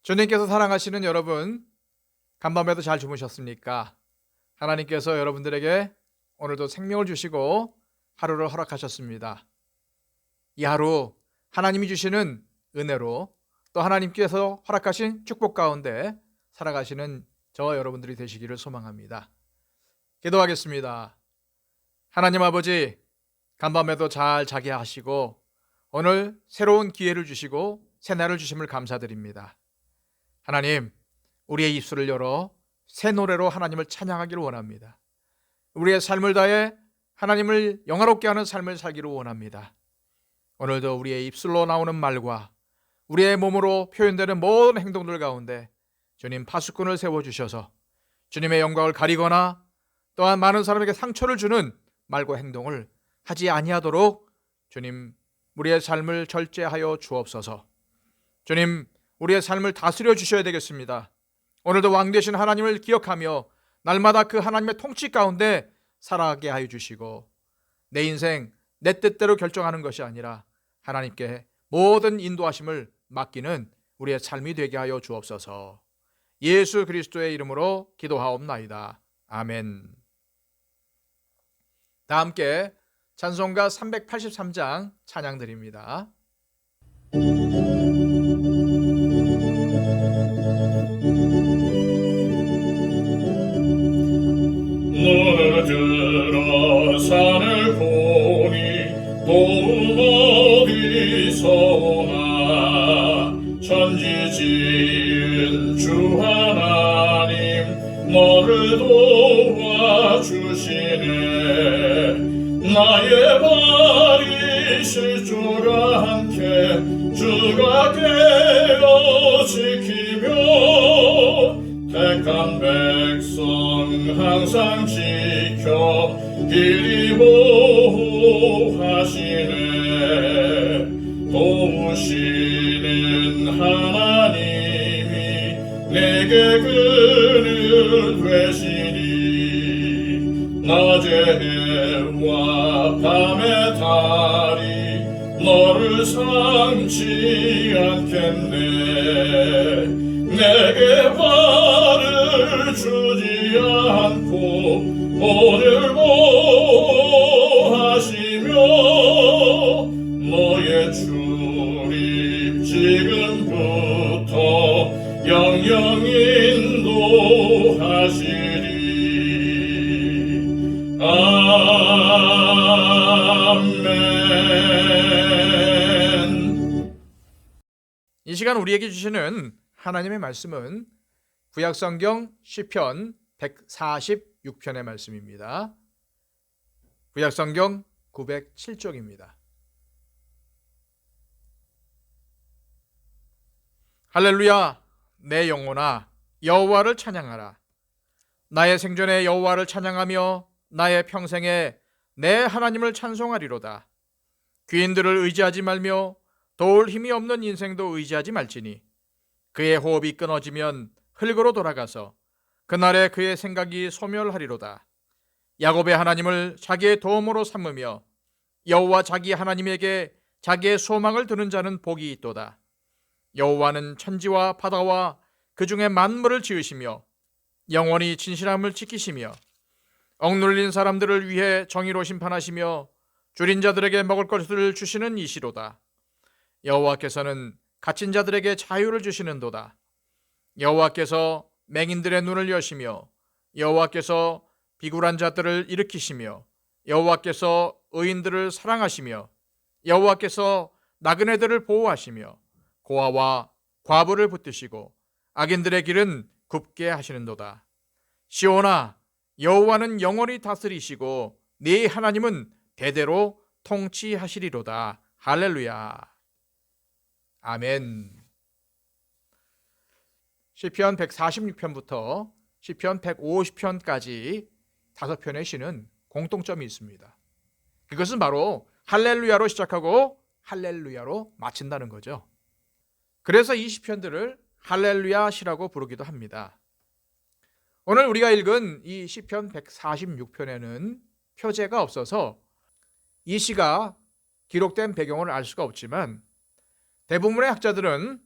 주님께서 사랑하시는 여러분, 간밤에도 잘 주무셨습니까? 하나님께서 여러분들에게 오늘도 생명을 주시고 하루를 허락하셨습니다. 이 하루 하나님이 주시는 은혜로 또 하나님께서 허락하신 축복 가운데 살아가시는 저와 여러분들이 되시기를 소망합니다. 기도하겠습니다. 하나님 아버지, 간밤에도 잘 자게 하시고 오늘 새로운 기회를 주시고 새날을 주심을 감사드립니다. 하나님, 우리의 입술을 열어 새 노래로 하나님을 찬양하기를 원합니다. 우리의 삶을 다해 하나님을 영화롭게 하는 삶을 살기를 원합니다. 오늘도 우리의 입술로 나오는 말과 우리의 몸으로 표현되는 모든 행동들 가운데 주님 파수꾼을 세워주셔서 주님의 영광을 가리거나 또한 많은 사람에게 상처를 주는 말과 행동을 하지 아니하도록 주님 우리의 삶을 절제하여 주옵소서. 주님, 우리의 삶을 다스려 주셔야 되겠습니다. 오늘도 왕 되신 하나님을 기억하며 날마다 그 하나님의 통치 가운데 살아가게 하여 주시고 내 인생 내 뜻대로 결정하는 것이 아니라 하나님께 모든 인도하심을 맡기는 우리의 삶이 되게 하여 주옵소서. 예수 그리스도의 이름으로 기도하옵나이다. 아멘. 다 함께 찬송가 383장 찬양 드립니다. 너들아 산을 보니 도움 어디서 오나 천지 지은 주 하나님 너를 도와주시네. 나의 발이 실족하지 않게 주가 깨어 지키며 택한 백성 항상 지켜 길이 보호하시네. 도우시는 하나님이 내게 그늘 되시니 낮의 해와 밤의 달이 너를 삼지 않겠네. 내게 화를 주지 않고 오늘 보호하시며 너의 출입 지금부터 영영 인도하시리. 아멘. 이 시간 우리에게 주시는 하나님의 말씀은 구약성경 시편 146편의 말씀입니다. 구약성경 907쪽입니다. 할렐루야, 내 영혼아 여호와를 찬양하라. 나의 생전에 여호와를 찬양하며 나의 평생에 내 하나님을 찬송하리로다. 귀인들을 의지하지 말며 도울 힘이 없는 인생도 의지하지 말지니 그의 호흡이 끊어지면 흙으로 돌아가서 그날에 그의 생각이 소멸하리로다. 야곱의 하나님을 자기의 도움으로 삼으며 여호와 자기 하나님에게 자기의 소망을 두는 자는 복이 있도다. 여호와는 천지와 바다와 그 중에 만물을 지으시며 영원히 진실함을 지키시며 억눌린 사람들을 위해 정의로 심판하시며 줄인 자들에게 먹을 것을 주시는 이시로다. 여호와께서는 갇힌 자들에게 자유를 주시는도다. 여호와께서 맹인들의 눈을 여시며 여호와께서 비굴한 자들을 일으키시며 여호와께서 의인들을 사랑하시며 여호와께서 나그네들을 보호하시며 고아와 과부를 붙드시고 악인들의 길은 굽게 하시는도다. 시온아, 여호와는 영원히 다스리시고 네 하나님은 대대로 통치하시리로다. 할렐루야. 아멘. 시편 146편부터 시편 150편까지 5편의 시는 공통점이 있습니다. 그것은 바로 할렐루야로 시작하고 할렐루야로 마친다는 거죠. 그래서 이 시편들을 할렐루야 시라고 부르기도 합니다. 오늘 우리가 읽은 이 시편 146편에는 표제가 없어서 이 시가 기록된 배경을 알 수가 없지만 대부분의 학자들은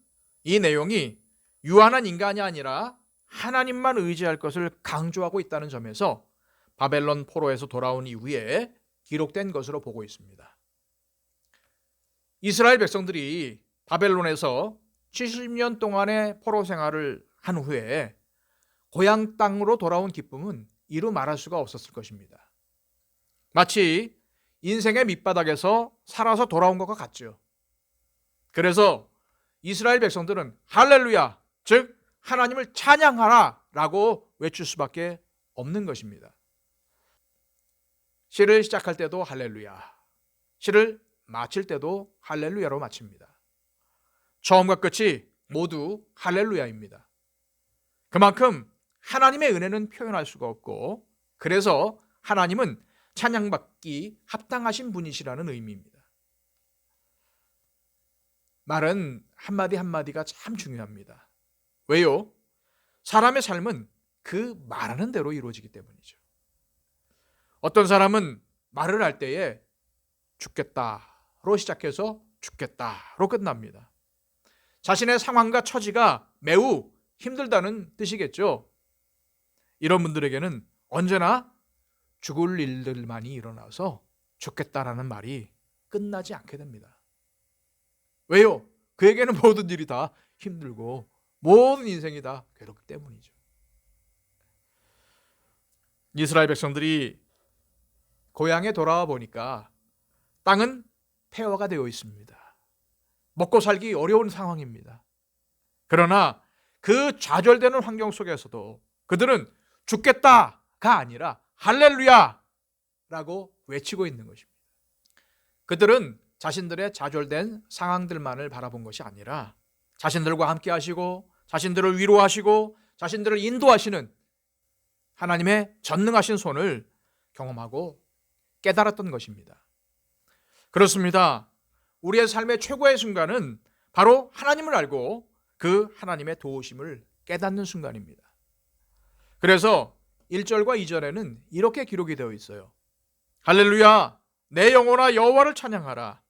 이 내용이 유한한 인간이 아니라 하나님만 의지할 것을 강조하고 있다는 점에서 바벨론 포로에서 돌아온 이후에 기록된 것으로 보고 있습니다. 이스라엘 백성들이 바벨론에서 70년 동안의 포로 생활을 한 후에 고향 땅으로 돌아온 기쁨은 이루 말할 수가 없었을 것입니다. 마치 인생의 밑바닥에서 살아서 돌아온 것과 같죠. 그래서 이스라엘 백성들은 할렐루야, 즉 하나님을 찬양하라 라고 외칠 수밖에 없는 것입니다. 시를 시작할 때도 할렐루야, 시를 마칠 때도 할렐루야로 마칩니다. 처음과 끝이 모두 할렐루야입니다. 그만큼 하나님의 은혜는 표현할 수가 없고, 그래서 하나님은 찬양받기 합당하신 분이시라는 의미입니다. 말은 한마디 한마디가 참 중요합니다. 왜요? 사람의 삶은 그 말하는 대로 이루어지기 때문이죠. 어떤 사람은 말을 할 때에 죽겠다로 시작해서 죽겠다로 끝납니다. 자신의 상황과 처지가 매우 힘들다는 뜻이겠죠. 이런 분들에게는 언제나 죽을 일들만이 일어나서 죽겠다라는 말이 끝나지 않게 됩니다. 왜요? 그에게는 모든 일이 다 힘들고 모든 인생이 다 괴롭기 때문이죠. 이스라엘 백성들이 고향에 돌아와 보니까 땅은 폐허가 되어 있습니다. 먹고 살기 어려운 상황입니다. 그러나 그 좌절되는 환경 속에서도 그들은 죽겠다가 아니라 할렐루야라고 외치고 있는 것입니다. 그들은 자신들의 좌절된 상황들만을 바라본 것이 아니라 자신들과 함께 하시고 자신들을 위로하시고 자신들을 인도하시는 하나님의 전능하신 손을 경험하고 깨달았던 것입니다. 그렇습니다. 우리의 삶의 최고의 순간은 바로 하나님을 알고 그 하나님의 도우심을 깨닫는 순간입니다. 그래서 1절과 2절에는 이렇게 기록이 되어 있어요. 할렐루야, 내 영혼아 여호와를 찬양하라.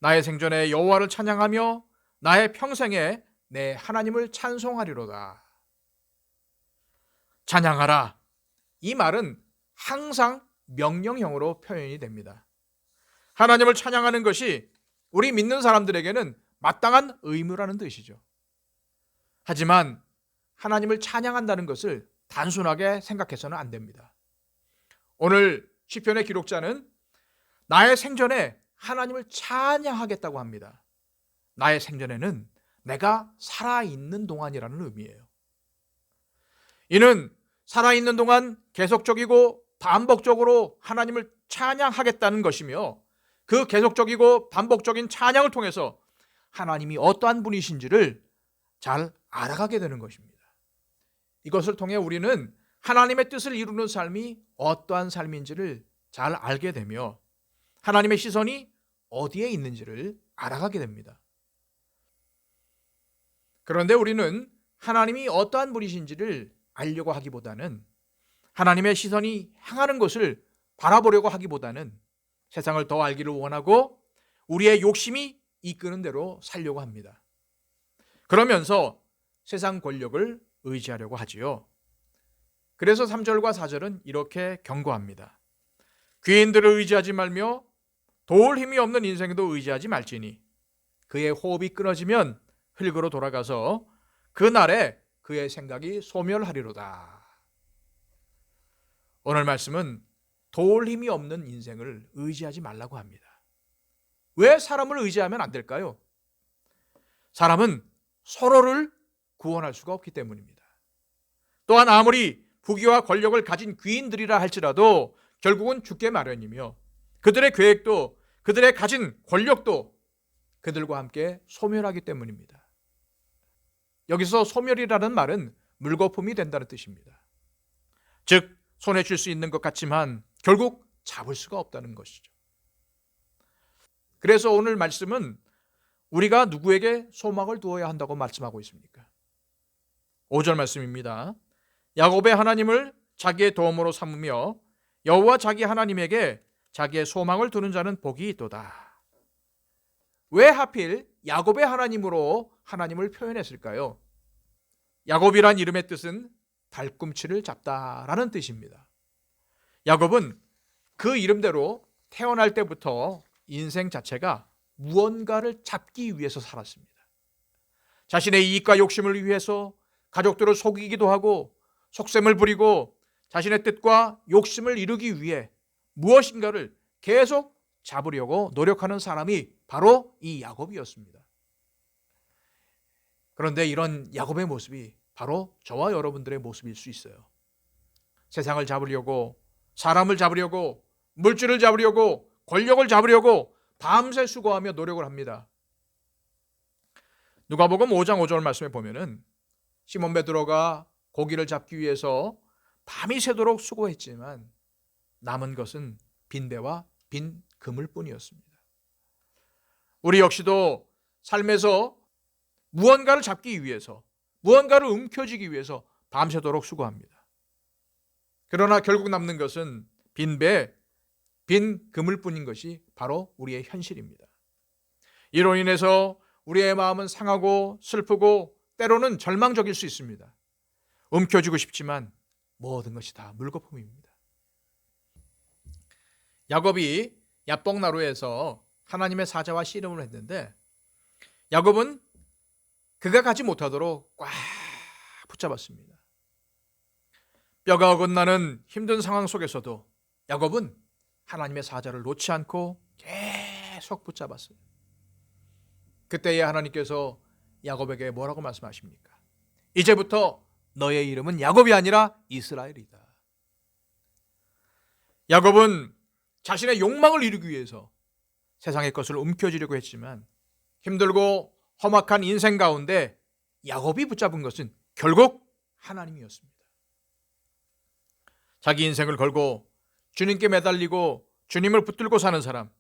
나의 생전에 여호와를 찬양하며 나의 평생에 내 하나님을 찬송하리로다. 찬양하라. 이 말은 항상 명령형으로 표현이 됩니다. 하나님을 찬양하는 것이 우리 믿는 사람들에게는 마땅한 의무라는 뜻이죠. 하지만 하나님을 찬양한다는 것을 단순하게 생각해서는 안 됩니다. 오늘 시편의 기록자는 나의 생전에 하나님을 찬양하겠다고 합니다. 나의 생전에는 내가 살아있는 동안이라는 의미예요. 이는 살아있는 동안 계속적이고 반복적으로 하나님을 찬양하겠다는 것이며, 그 계속적이고 반복적인 찬양을 통해서 하나님이 어떠한 분이신지를 잘 알아가게 되는 것입니다. 이것을 통해 우리는 하나님의 뜻을 이루는 삶이 어떠한 삶인지를 잘 알게 되며 하나님의 시선이 어디에 있는지를 알아가게 됩니다. 그런데 우리는 하나님이 어떠한 분이신지를 알려고 하기보다는, 하나님의 시선이 향하는 것을 바라보려고 하기보다는 세상을 더 알기를 원하고 우리의 욕심이 이끄는 대로 살려고 합니다. 그러면서 세상 권력을 의지하려고 하지요. 그래서 3절과 4절은 이렇게 경고합니다. 귀인들을 의지하지 말며 도울 힘이 없는 인생도 의지하지 말지니 그의 호흡이 끊어지면 흙으로 돌아가서 그날에 그의 생각이 소멸하리로다. 오늘 말씀은 도울 힘이 없는 인생을 의지하지 말라고 합니다. 왜 사람을 의지하면 안 될까요? 사람은 서로를 구원할 수가 없기 때문입니다. 또한 아무리 부귀와 권력을 가진 귀인들이라 할지라도 결국은 죽게 마련이며, 그들의 계획도 그들의 가진 권력도 그들과 함께 소멸하기 때문입니다. 여기서 소멸이라는 말은 물거품이 된다는 뜻입니다. 즉 손에 쥘 수 있는 것 같지만 결국 잡을 수가 없다는 것이죠. 그래서 오늘 말씀은 우리가 누구에게 소망을 두어야 한다고 말씀하고 있습니까? 5절 말씀입니다. 야곱의 하나님을 자기의 도움으로 삼으며 여호와 자기 하나님에게 자기의 소망을 두는 자는 복이 있도다. 왜 하필 야곱의 하나님으로 하나님을 표현했을까요? 야곱이란 이름의 뜻은 발꿈치를 잡다라는 뜻입니다. 야곱은 그 이름대로 태어날 때부터 인생 자체가 무언가를 잡기 위해서 살았습니다. 자신의 이익과 욕심을 위해서 가족들을 속이기도 하고 속셈을 부리고 자신의 뜻과 욕심을 이루기 위해 무엇인가를 계속 잡으려고 노력하는 사람이 바로 이 야곱이었습니다. 그런데 이런 야곱의 모습이 바로 저와 여러분들의 모습일 수 있어요. 세상을 잡으려고, 사람을 잡으려고, 물질을 잡으려고, 권력을 잡으려고 밤새 수고하며 노력을 합니다. 누가복음 5장 5절 말씀에 보면은 시몬 베드로가 고기를 잡기 위해서 밤이 새도록 수고했지만 남은 것은 빈대와 빈 그물뿐이었습니다. 우리 역시도 삶에서 무언가를 잡기 위해서, 무언가를 움켜쥐기 위해서 밤새도록 수고합니다. 그러나 결국 남는 것은 빈 배, 빈 그물뿐인 것이 바로 우리의 현실입니다. 이로 인해서 우리의 마음은 상하고 슬프고 때로는 절망적일 수 있습니다. 움켜쥐고 싶지만 모든 것이 다 물거품입니다. 야곱이 야복나루에서 하나님의 사자와 씨름을 했는데 야곱은 그가 가지 못하도록 꽉 붙잡았습니다. 뼈가 어긋나는 힘든 상황 속에서도 야곱은 하나님의 사자를 놓지 않고 계속 붙잡았어요. 그때에 하나님께서 야곱에게 뭐라고 말씀하십니까? 이제부터 너의 이름은 야곱이 아니라 이스라엘이다. 야곱은 자신의 욕망을 이루기 위해서 세상의 것을 움켜쥐려고 했지만 힘들고 험악한 인생 가운데 야곱이 붙잡은 것은 결국 하나님이었습니다. 자기 인생을 걸고 주님께 매달리고 주님을 붙들고 사는 사람,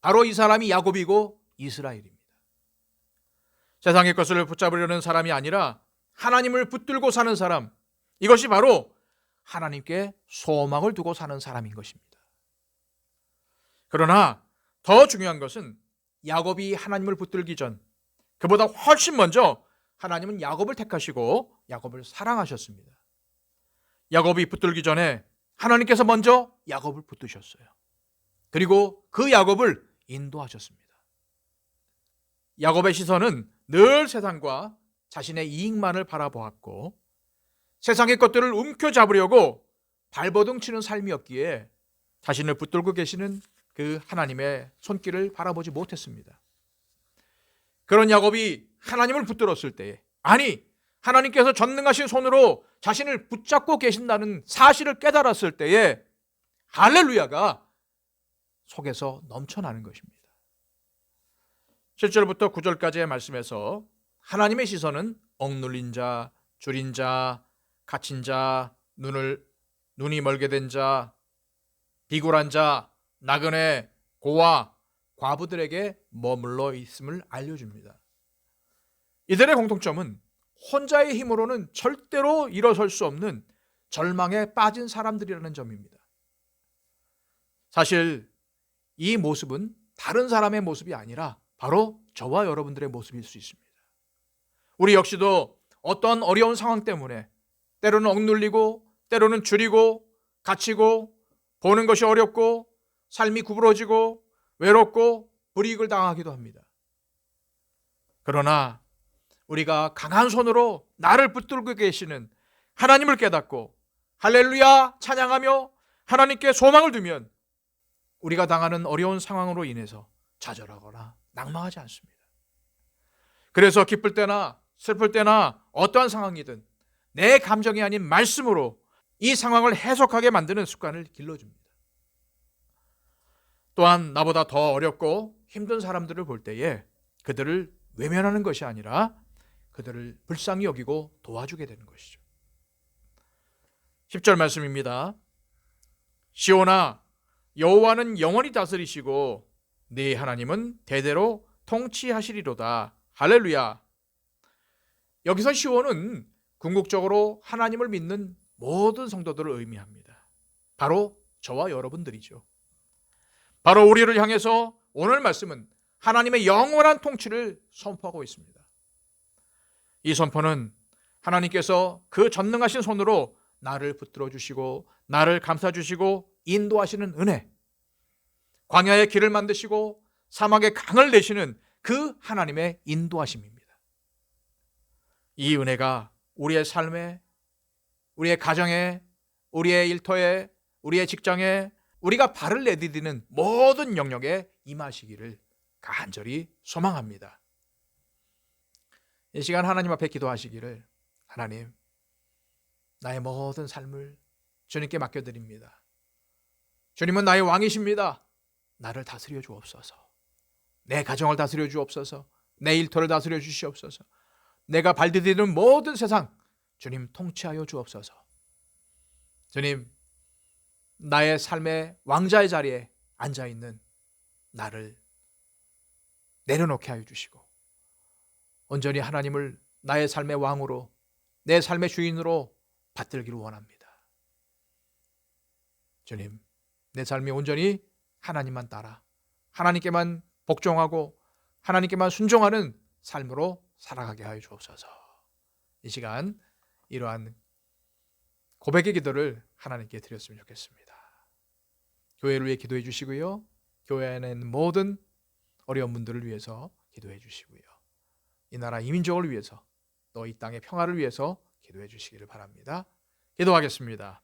바로 이 사람이 야곱이고 이스라엘입니다. 세상의 것을 붙잡으려는 사람이 아니라 하나님을 붙들고 사는 사람, 이것이 바로 하나님께 소망을 두고 사는 사람인 것입니다. 그러나 더 중요한 것은 야곱이 하나님을 붙들기 전, 그보다 훨씬 먼저 하나님은 야곱을 택하시고 야곱을 사랑하셨습니다. 야곱이 붙들기 전에 하나님께서 먼저 야곱을 붙드셨어요. 그리고 그 야곱을 인도하셨습니다. 야곱의 시선은 늘 세상과 자신의 이익만을 바라보았고 세상의 것들을 움켜잡으려고 발버둥 치는 삶이었기에 자신을 붙들고 계시는 그 하나님의 손길을 바라보지 못했습니다. 그런 야곱이 하나님을 붙들었을 때에, 아니 하나님께서 전능하신 손으로 자신을 붙잡고 계신다는 사실을 깨달았을 때에 할렐루야가 속에서 넘쳐나는 것입니다. 7절부터 9절까지의 말씀에서 하나님의 시선은 억눌린 자, 줄인 자, 갇힌 자, 눈이 멀게 된 자, 비굴한 자, 나그네, 고아, 과부들에게 머물러 있음을 알려줍니다. 이들의 공통점은 혼자의 힘으로는 절대로 일어설 수 없는 절망에 빠진 사람들이라는 점입니다. 사실 이 모습은 다른 사람의 모습이 아니라 바로 저와 여러분들의 모습일 수 있습니다. 우리 역시도 어떤 어려운 상황 때문에 때로는 억눌리고 때로는 줄이고 갇히고 보는 것이 어렵고 삶이 구부러지고 외롭고 불이익을 당하기도 합니다. 그러나 우리가 강한 손으로 나를 붙들고 계시는 하나님을 깨닫고 할렐루야 찬양하며 하나님께 소망을 두면 우리가 당하는 어려운 상황으로 인해서 좌절하거나 낙망하지 않습니다. 그래서 기쁠 때나 슬플 때나 어떠한 상황이든 내 감정이 아닌 말씀으로 이 상황을 해석하게 만드는 습관을 길러줍니다. 또한 나보다 더 어렵고 힘든 사람들을 볼 때에 그들을 외면하는 것이 아니라 그들을 불쌍히 여기고 도와주게 되는 것이죠. 10절 말씀입니다. 시온아, 여호와는 영원히 다스리시고 네 하나님은 대대로 통치하시리로다. 할렐루야. 여기서 시온은 궁극적으로 하나님을 믿는 모든 성도들을 의미합니다. 바로 저와 여러분들이죠. 바로 우리를 향해서 오늘 말씀은 하나님의 영원한 통치를 선포하고 있습니다. 이 선포는 하나님께서 그 전능하신 손으로 나를 붙들어 주시고 나를 감싸 주시고 인도하시는 은혜, 광야의 길을 만드시고 사막의 강을 내시는 그 하나님의 인도하심입니다. 이 은혜가 우리의 삶에, 우리의 가정에, 우리의 일터에, 우리의 직장에, 우리가 발을 내디디는 모든 영역에 임하시기를 간절히 소망합니다. 이 시간 하나님 앞에 기도하시기를, 하나님, 나의 모든 삶을 주님께 맡겨드립니다. 주님은 나의 왕이십니다. 나를 다스려 주옵소서. 내 가정을 다스려 주옵소서. 내 일터를 다스려 주시옵소서. 내가 발디디는 모든 세상 주님 통치하여 주옵소서. 주님, 나의 삶의 왕자의 자리에 앉아있는 나를 내려놓게 하여 주시고 온전히 하나님을 나의 삶의 왕으로, 내 삶의 주인으로 받들기를 원합니다. 주님, 내 삶이 온전히 하나님만 따라 하나님께만 복종하고 하나님께만 순종하는 삶으로 살아가게 하여 주옵소서. 이 시간 이러한 고백의 기도를 하나님께 드렸으면 좋겠습니다. 교회를 위해 기도해 주시고요, 교회 안에 있는 모든 어려운 분들을 위해서 기도해 주시고요, 이 나라 이민족을 위해서, 또 이 땅의 평화를 위해서 기도해 주시기를 바랍니다. 기도하겠습니다.